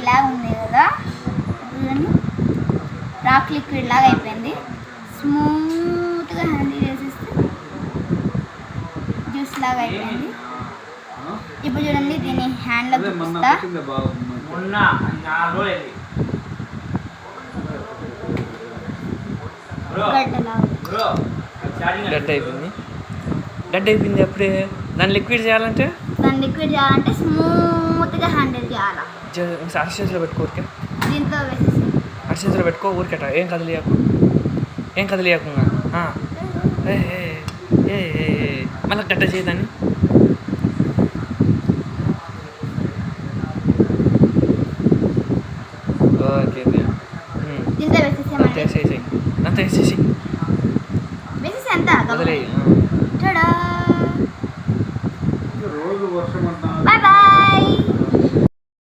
లాగా ఉంది కదా, చూడండి రాక్ లిక్విడ్ లాగా అయిపోయింది. స్మూత్గా హ్యాండిల్ చేసేస్తే జ్యూస్ లాగా అయిపోయింది. ఇప్పుడు చూడండి దీన్ని హ్యాండ్లో చూపిస్తా. గడ్డ అయిపోయింది అప్పుడే. దాన్ని లిక్విడ్ చేయాలంటే స్మూత్గా హ్యాండిల్ చేయాలా. అరచేతిలో పెట్టుకో, ఊరికే దీంతో వేసేసి అరచేతిలో పెట్టుకో, ఊరికేట ఏం కదిలియకుండా. మళ్ళీ గడ్డ చేయదాన్ని.